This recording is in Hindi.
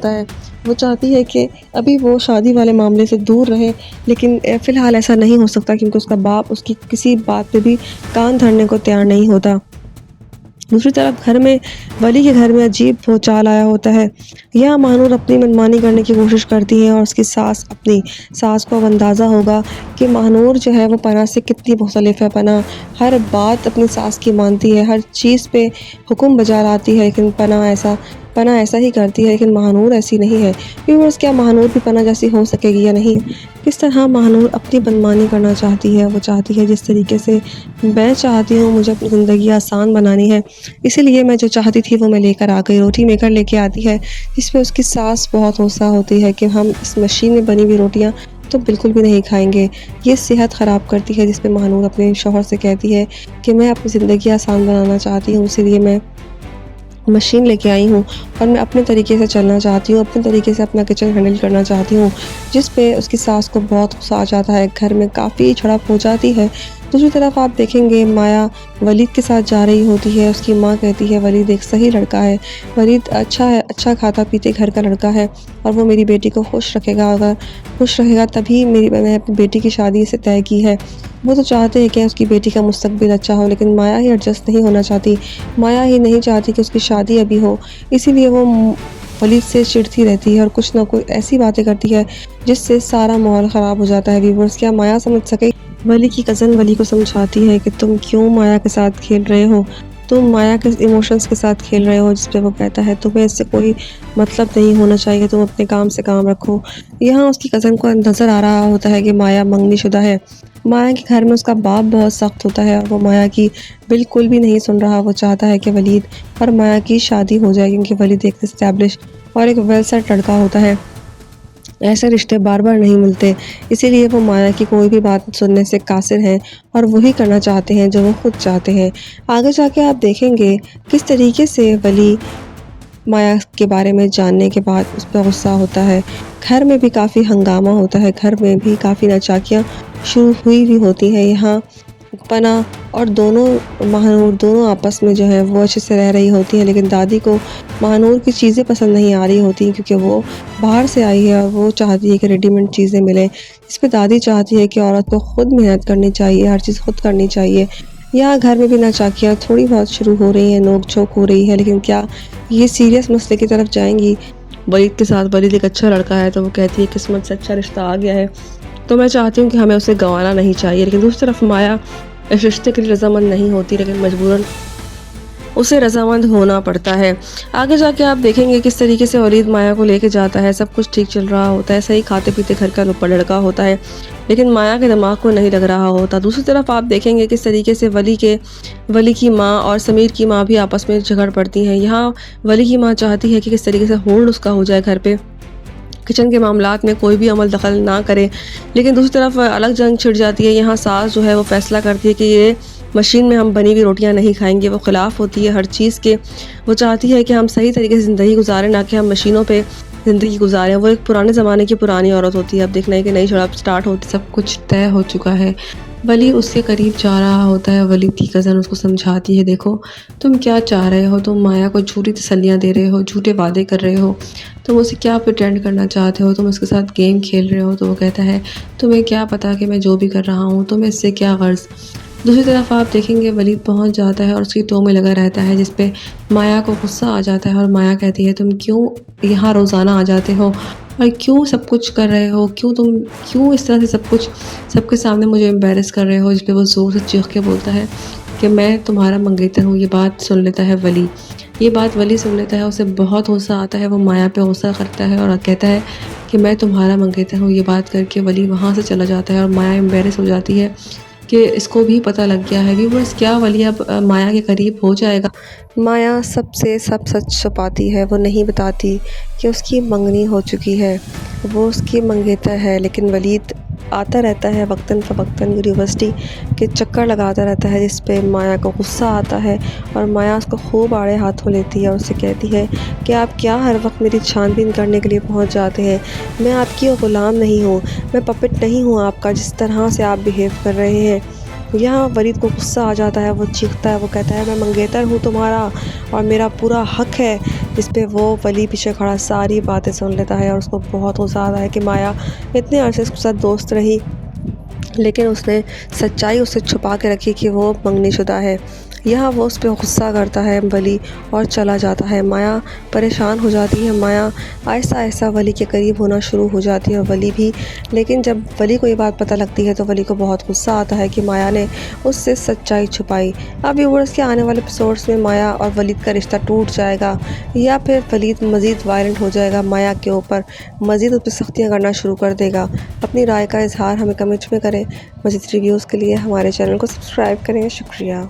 होता है। वो चाहती है कि अभी वो शादी वाले मामले से दूर रहे, लेकिन फ़िलहाल ऐसा नहीं हो सकता क्योंकि उसका बाप उसकी किसी बात पे भी कान धरने को तैयार नहीं होता। दूसरी तरफ घर में वली के घर में अजीब भूचाल आया होता है। यहाँ महानूर अपनी मनमानी करने की कोशिश करती है और उसकी सास को अब अंदाज़ा होगा कि महानूर जो है वो पना से कितनी मुख्तलिफ़ है। पना हर बात अपनी सास की मानती है, हर चीज़ पे हुक्म बजा लाती है, लेकिन पना ऐसा ही करती है, लेकिन महानूर ऐसी नहीं है। व्यूअर्स, क्या महानूर भी पना जैसी हो सकेगी या नहीं? किस तरह महानूर अपनी मनमानी करना चाहती है। वो चाहती है जिस तरीके से मैं चाहती हूँ, मुझे अपनी ज़िंदगी आसान बनानी है, इसीलिए मैं जो चाहती थी वो मैं लेकर आ गई। रोटी मेकर लेके आती है, जिस पे उसकी सास बहुत गुस्सा होती है कि हम इस मशीन में बनी हुई रोटियाँ तो बिल्कुल भी नहीं खाएँगे, ये सेहत ख़राब करती है। जिस पे महानूर अपने शौहर से कहती है कि मैं अपनी ज़िंदगी आसान बनाना चाहती हूँ, इसीलिए मैं मशीन लेके आई हूँ और मैं अपने तरीके से चलना चाहती हूँ, अपने तरीके से अपना किचन हैंडल करना चाहती हूँ। जिस पे उसकी सास को बहुत गुस्सा आ जाता है, घर में काफ़ी झड़प हो जाती है। दूसरी तरफ आप देखेंगे माया वलीद के साथ जा रही होती है, उसकी माँ कहती है वलीद एक सही लड़का है, वलीद अच्छा है, अच्छा खाता पीते घर का लड़का है और वो मेरी बेटी को खुश रखेगा, अगर खुश रहेगा तभी मैंने अपनी बेटी की शादी से तय की है। वो तो चाहते हैं कि उसकी बेटी का मुस्तकबिल अच्छा हो, लेकिन माया ही एडजस्ट नहीं होना चाहती। माया ही नहीं चाहती कि उसकी शादी अभी हो, इसीलिए वो वलीद से चिढ़ती रहती है और कुछ ना कुछ ऐसी बातें करती है जिससे सारा माहौल ख़राब हो जाता है। व्यूअर्स, क्या माया समझ सके? वली की कज़न वली को समझाती है कि तुम क्यों माया के साथ खेल रहे हो, तुम माया के इमोशंस के साथ खेल रहे हो। जिस पे वो कहता है तुम्हें इससे कोई मतलब नहीं होना चाहिए, तुम अपने काम से काम रखो। यहाँ उसकी कज़न को नज़र आ रहा होता है कि माया मंगनीशुदा है। माया के घर में उसका बाप बहुत सख्त होता है और वो माया की बिल्कुल भी नहीं सुन रहा। वो चाहता है कि वलीद और माया की शादी हो जाए क्योंकि वलीद एक एस्टैब्लिश और एक वेल सेट लड़का होता है। ऐसे रिश्ते बार बार नहीं मिलते, इसीलिए वो माया की कोई भी बात सुनने से कासिर हैं और वही करना चाहते हैं जो वो खुद चाहते हैं। आगे जाके आप देखेंगे किस तरीके से वली माया के बारे में जानने के बाद उस पर गुस्सा होता है। घर में भी काफ़ी हंगामा होता है, घर में भी काफ़ी नाचाकियाँ शुरू हुई भी होती हैं। यहाँ पना और महानूर दोनों आपस में जो है वो अच्छे से रह रही होती हैं, लेकिन दादी को महानूर की चीज़ें पसंद नहीं आ रही होती क्योंकि वो बाहर से आई है और वो चाहती है कि रेडीमेड चीज़ें मिलें। इस पे दादी चाहती है कि औरत को खुद मेहनत करनी चाहिए, हर चीज़ खुद करनी चाहिए। यहाँ घर में भी नाचाकियाँ थोड़ी बहुत शुरू हो रही हैं, नोक-झोंक हो रही है, लेकिन क्या ये सीरियस मसले की तरफ जाएँगी? वलीद के साथ वलीद एक अच्छा लड़का है तो वो कहती है किस्मत से अच्छा रिश्ता आ गया है, तो मैं चाहती हूँ कि हमें उसे गँवाना नहीं चाहिए। लेकिन दूसरी तरफ माया इस रिश्ते के लिए रज़ामंद नहीं होती, लेकिन मजबूरन उसे रज़ामंद होना पड़ता है। आगे जाके आप देखेंगे किस तरीके से वलीद माया को लेके जाता है, सब कुछ ठीक चल रहा होता है, सही खाते-पीते घर का लड़का होता है, लेकिन माया के दिमाग को नहीं लग रहा होता। दूसरी तरफ आप देखेंगे किस तरीके से वली की माँ और समीर की माँ भी आपस में झगड़ पड़ती हैं। यहाँ वली की माँ चाहती है कि किस तरीके से होल्ड उसका हो जाए घर पे, किचन के मामलात में कोई भी अमल दखल ना करे, लेकिन दूसरी तरफ अलग जंग छिड़ जाती है। यहाँ सास जो है वो फैसला करती है कि ये मशीन में हम बनी हुई रोटियां नहीं खाएंगे। वो ख़िलाफ़ होती है हर चीज़ के, वो चाहती है कि हम सही तरीके से ज़िंदगी गुजारें, ना कि हम मशीनों पे ज़िंदगी गुजारें। वो एक पुराने ज़माने की पुरानी औरत होती है। अब देखना है कि नई झड़प स्टार्ट होती, सब कुछ तय हो चुका है। वली उसके करीब जा रहा होता है, वली की कज़न उसको समझाती है देखो तुम क्या चाह रहे हो, तुम माया को झूठी तसल्लियाँ दे रहे हो, झूठे वादे कर रहे हो, तुम उसे क्या प्रिटेंड करना चाहते हो, तुम उसके साथ गेम खेल रहे हो। तो वो कहता है तुम्हें क्या पता कि मैं जो भी कर रहा हूँ तुम्हें इससे क्या गर्ज़। दूसरी तरफ आप देखेंगे वलीद पहुंच जाता है और उसकी टो में लगा रहता है, जिस पे माया को गुस्सा आ जाता है और माया कहती है तुम क्यों यहाँ रोज़ाना आ जाते हो और क्यों सब कुछ कर रहे हो, क्यों इस तरह से सब कुछ सबके सामने मुझे एम्बेरस कर रहे हो। जिस पे वो ज़ोर से चीख के बोलता है कि मैं तुम्हारा मंगेतर हूँ। ये बात सुन लेता है वली सुन लेता है, उसे बहुत गुस्सा आता है, वो माया पे गुस्सा करता है और कहता है कि मैं तुम्हारा मंगेतर हूँ। ये बात करके वली वहाँ से चला जाता है और माया एम्बेरस हो जाती है कि इसको भी पता लग गया है। व्यूअर्स, क्या वली अब माया के करीब हो जाएगा? माया सबसे सब सच छुपाती है, वो नहीं बताती कि उसकी मंगनी हो चुकी है, वो उसकी मंगेतर है। लेकिन वलीद आता रहता है वक्तन फ़वक्तन, यूनिवर्सिटी के चक्कर लगाता रहता है, जिस पे माया को गुस्सा आता है और माया उसको खूब आड़े हाथों लेती है और उससे कहती है कि आप क्या हर वक्त मेरी छानबीन करने के लिए पहुंच जाते हैं। मैं आपकी ग़ुलाम नहीं हूँ, मैं पपेट नहीं हूँ आपका, जिस तरह से आप बिहेव कर रहे हैं यहाँ वलीद को गुस्सा आ जाता है, वो चीखता है, वो कहता है मैं मंगेतर हूँ तुम्हारा और मेरा पूरा हक है। इस पे वो वली पीछे खड़ा सारी बातें सुन लेता है और उसको बहुत गुस्सा आता है कि माया इतने अरसे उसके साथ दोस्त रही, लेकिन उसने सच्चाई उससे छुपा के रखी कि वो मंगनीशुदा है। यहाँ वो उस पर गुस्सा करता है वली और चला जाता है। माया परेशान हो जाती है। माया आहिस्ता आहिस्ता वली के करीब होना शुरू हो जाती है और वली भी। लेकिन जब वली को ये बात पता लगती है तो वली को बहुत गुस्सा आता है कि माया ने उससे सच्चाई छुपाई। अब व्यूअर्स के आने वाले एपिसोड्स में माया और वलीद का रिश्ता टूट जाएगा या फिर वलीद मज़ीद वायलेंट हो जाएगा माया के ऊपर, मज़ीद उस पर सख्तियाँ करना शुरू कर देगा। अपनी राय का इजहार हमें कमेंट्स में करें। मज़ीद रिव्यूज़ के लिए हमारे चैनल को सब्सक्राइब करें। शुक्रिया।